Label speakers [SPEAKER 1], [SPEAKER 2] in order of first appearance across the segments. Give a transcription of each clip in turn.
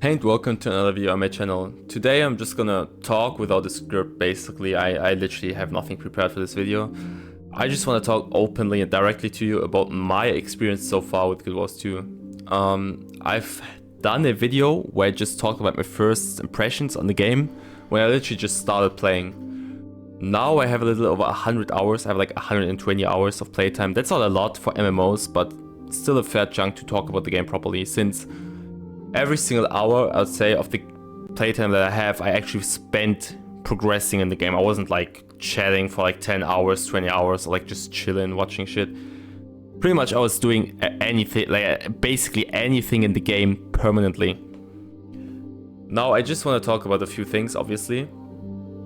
[SPEAKER 1] Hey and welcome to another video on my channel. Today I'm just gonna talk without a script basically. I literally have nothing prepared for this video. I just want to talk openly and directly to you about my experience so far with Guild Wars 2. I've done a video where I just talked about my first impressions on the game when I literally just started playing. Now I have a little over 100 hours, I have like 120 hours of playtime. That's not a lot for MMOs, but still a fair chunk to talk about the game properly, since every single hour, I'd say, of the playtime that I have, I actually spent progressing in the game. I wasn't like chatting for like 10 hours, 20 hours, or like just chilling, watching shit. Pretty much I was doing anything, like basically anything in the game permanently. Now I just want to talk about a few things, obviously.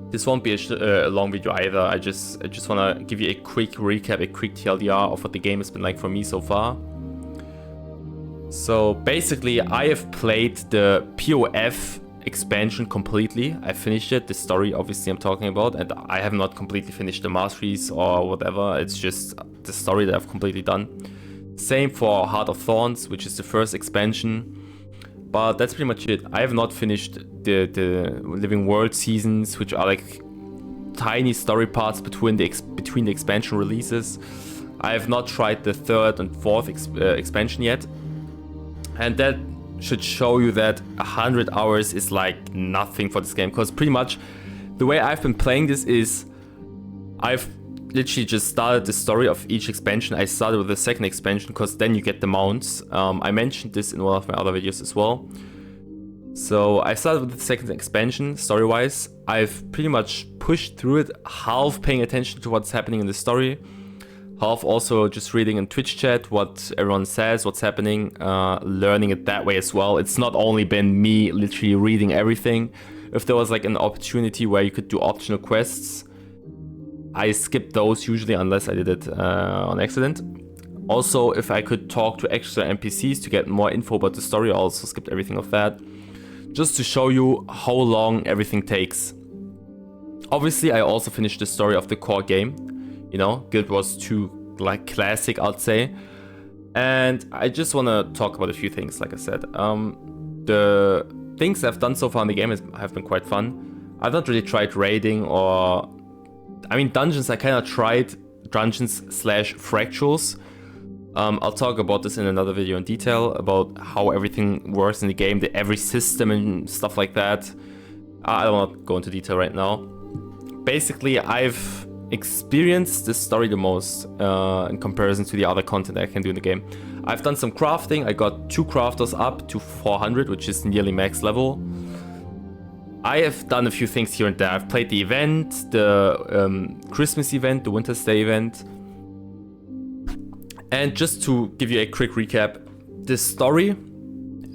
[SPEAKER 1] This won't be a long video either. I just want to give you a quick recap, a quick TLDR of what the game has been like for me so far. So basically, I have played the POF expansion completely. I finished it, the story obviously I'm talking about, and I have not completely finished the masteries or whatever. It's just the story that I've completely done. Same for Heart of Thorns, which is the first expansion. But that's pretty much it. I have not finished the Living World seasons, which are like tiny story parts between the expansion releases. I have not tried the third and fourth expansion yet. And that should show you that 100 hours is like nothing for this game, because pretty much the way I've been playing this is I've literally just started the story of each expansion. I started with the second expansion because then you get the mounts. I mentioned this in one of my other videos as well. So I started with the second expansion story-wise. I've pretty much pushed through it, half paying attention to what's happening in the story, half also just reading in Twitch chat what everyone says, what's happening, learning it that way as well. It's not only been me literally reading everything. If there was like an opportunity where you could do optional quests, I skipped those usually unless I did it on accident. Also, if I could talk to extra NPCs to get more info about the story, I also skipped everything of that, just to show you how long everything takes. Obviously, I also finished the story of the core game. You know, Guild Wars 2, like classic, I'd say. And I just want to talk about a few things, like I said. The things I've done so far in the game have been quite fun. I've not really tried raiding or... I mean, dungeons, I kind of tried dungeons / fractals. I'll talk about this in another video in detail, about how everything works in the game, every system and stuff like that. I don't want to go into detail right now. Basically, I've experienced this story the most in comparison to the other content I can do in the game. I've done some crafting. I got 2 crafters up to 400, which is nearly max level. I have done a few things here and there. I've played the event, the Christmas event, the Winter's Day event. And just to give you a quick recap, this story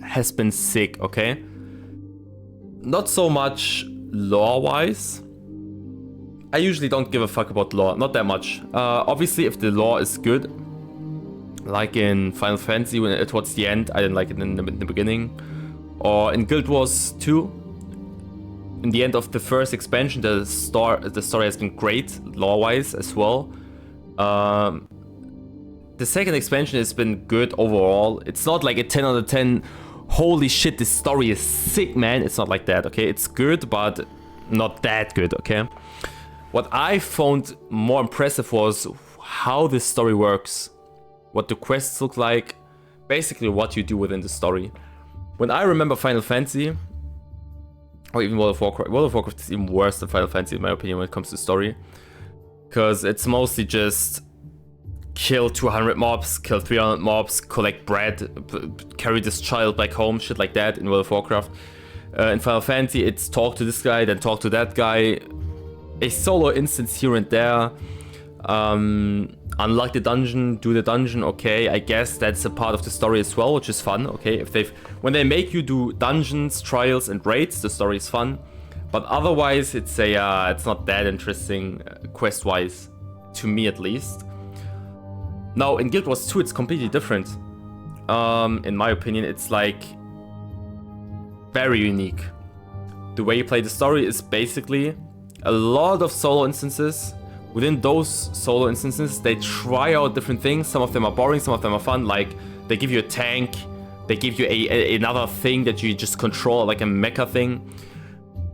[SPEAKER 1] has been sick, okay? Not so much lore-wise. I usually don't give a fuck about lore, not that much. Obviously, if the lore is good, like in Final Fantasy, when towards the end, I didn't like it in the beginning. Or in Guild Wars 2, in the end of the first expansion, the story has been great, lore-wise as well. The second expansion has been good overall. It's not like a 10 out of 10, holy shit, this story is sick, man. It's not like that, okay? It's good, but not that good, okay? What I found more impressive was how this story works, what the quests look like, basically what you do within the story. When I remember Final Fantasy, or even World of Warcraft is even worse than Final Fantasy in my opinion when it comes to story, because it's mostly just kill 200 mobs, kill 300 mobs, collect bread, carry this child back home, shit like that in World of Warcraft. In Final Fantasy, it's talk to this guy, then talk to that guy, a solo instance here and there, unlock the dungeon, do the dungeon, okay, I guess that's a part of the story as well, which is fun, okay, when they make you do dungeons, trials and raids, the story is fun, but otherwise it's not that interesting quest-wise, to me at least. Now, in Guild Wars 2, it's completely different. In my opinion, it's like very unique. The way you play the story is basically a lot of solo instances. Within those solo instances, they try out different things. Some of them are boring, some of them are fun. Like, they give you a tank, They give you another thing that you just control, like a mecha thing.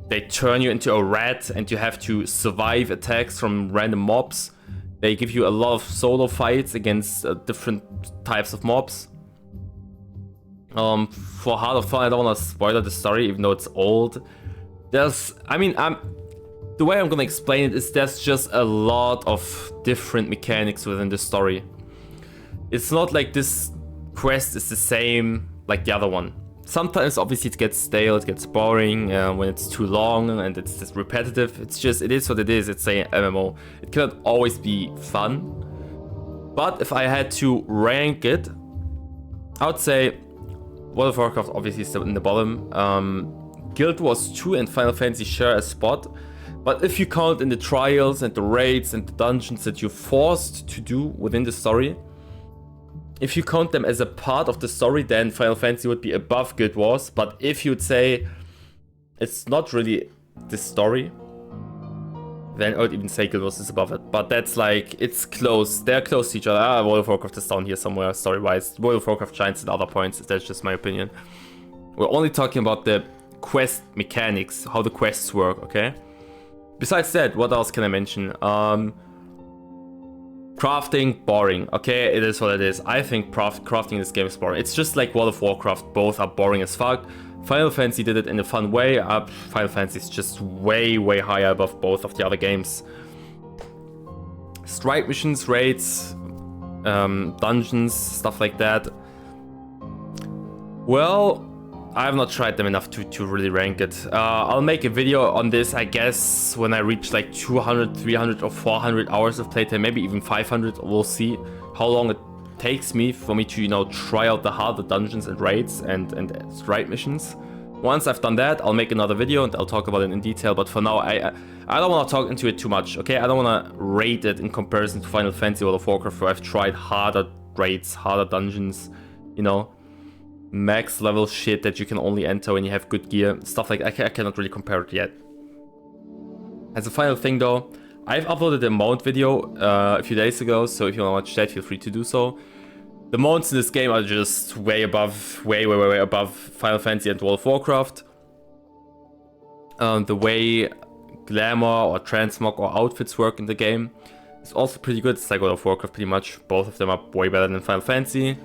[SPEAKER 1] They turn you into a rat and you have to survive attacks from random mobs. They give you a lot of solo fights against different types of mobs. For Heart of Thorn, I don't want to spoil the story, even though it's old. The way I'm gonna explain it is there's just a lot of different mechanics within the story. It's not like this quest is the same like the other one. Sometimes obviously it gets stale, it gets boring when it's too long and it's just repetitive. It is what it is, it's a MMO. It cannot always be fun. But if I had to rank it, I would say World of Warcraft obviously is in the bottom. Guild Wars 2 and Final Fantasy share a spot. But if you count in the trials and the raids and the dungeons that you're forced to do within the story, if you count them as a part of the story, then Final Fantasy would be above Guild Wars. But if you'd say it's not really the story, then I would even say Guild Wars is above it. But that's like, it's close. They're close to each other. World of Warcraft is down here somewhere story-wise. World of Warcraft shines at other points. That's just my opinion. We're only talking about the quest mechanics, how the quests work, okay? Besides that, what else can I mention? Crafting, boring. Okay, it is what it is. I think crafting in this game is boring. It's just like World of Warcraft. Both are boring as fuck. Final Fantasy did it in a fun way. Final Fantasy is just way, way higher above both of the other games. Strike missions, raids, dungeons, stuff like that. Well, I have not tried them enough to really rank it. I'll make a video on this, I guess, when I reach like 200, 300 or 400 hours of playtime, maybe even 500. We'll see how long it takes me for me to, you know, try out the harder dungeons and raids and strike missions. Once I've done that, I'll make another video and I'll talk about it in detail. But for now, I don't want to talk into it too much, okay? I don't want to rate it in comparison to Final Fantasy or World of Warcraft, where I've tried harder raids, harder dungeons, you know, max level shit that you can only enter when you have good gear, stuff like that. I cannot really compare it yet. As a final thing though, I've uploaded a mount video a few days ago, so if you want to watch that, feel free to do so. The mounts in this game are just way above, way above Final Fantasy and World of Warcraft. The way glamour or transmog or outfits work in the game is also pretty good. It's like World of Warcraft pretty much. Both of them are way better than Final Fantasy.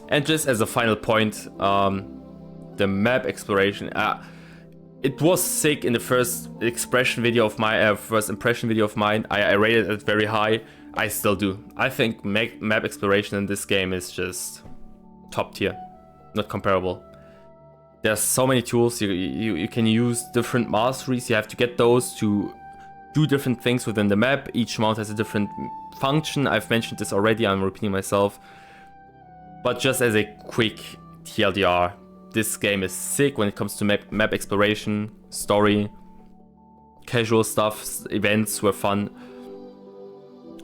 [SPEAKER 1] And just as a final point, the map exploration. It was sick in the first impression video of mine. I rated it very high. I still do. I think map exploration in this game is just top tier, not comparable. There's so many tools. You can use different masteries. You have to get those to do different things within the map. Each mount has a different function. I've mentioned this already. I'm repeating myself. But just as a quick TLDR, this game is sick when it comes to map exploration, story, casual stuff, events were fun.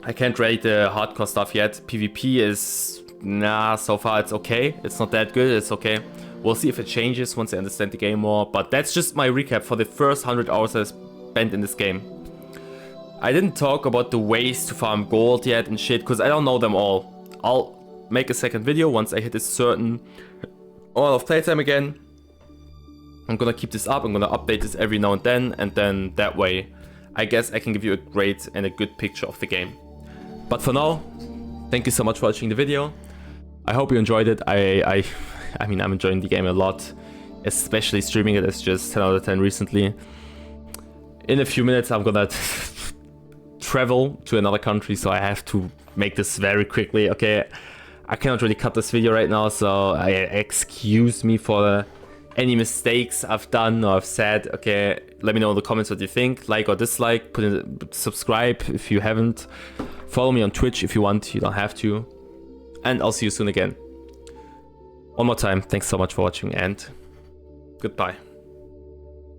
[SPEAKER 1] I can't rate the hardcore stuff yet. PvP is, so far it's okay. It's not that good, it's okay. We'll see if it changes once I understand the game more. But that's just my recap for the first 100 hours I spent in this game. I didn't talk about the ways to farm gold yet and shit, because I don't know them all. I'll make a second video once I hit a certain amount of playtime again. I'm gonna keep this up, I'm gonna update this every now and then that way I guess I can give you a great and a good picture of the game. But for now, thank you so much for watching the video. I hope you enjoyed it. I mean, I'm enjoying the game a lot, especially streaming it. It's just 10 out of 10 recently. In a few minutes I'm gonna travel to another country, so I have to make this very quickly, okay? I cannot really cut this video right now, so excuse me for any mistakes I've done or I've said. Okay, let me know in the comments what you think. Like or dislike, subscribe if you haven't. Follow me on Twitch if you want, you don't have to. And I'll see you soon again. One more time, thanks so much for watching and goodbye.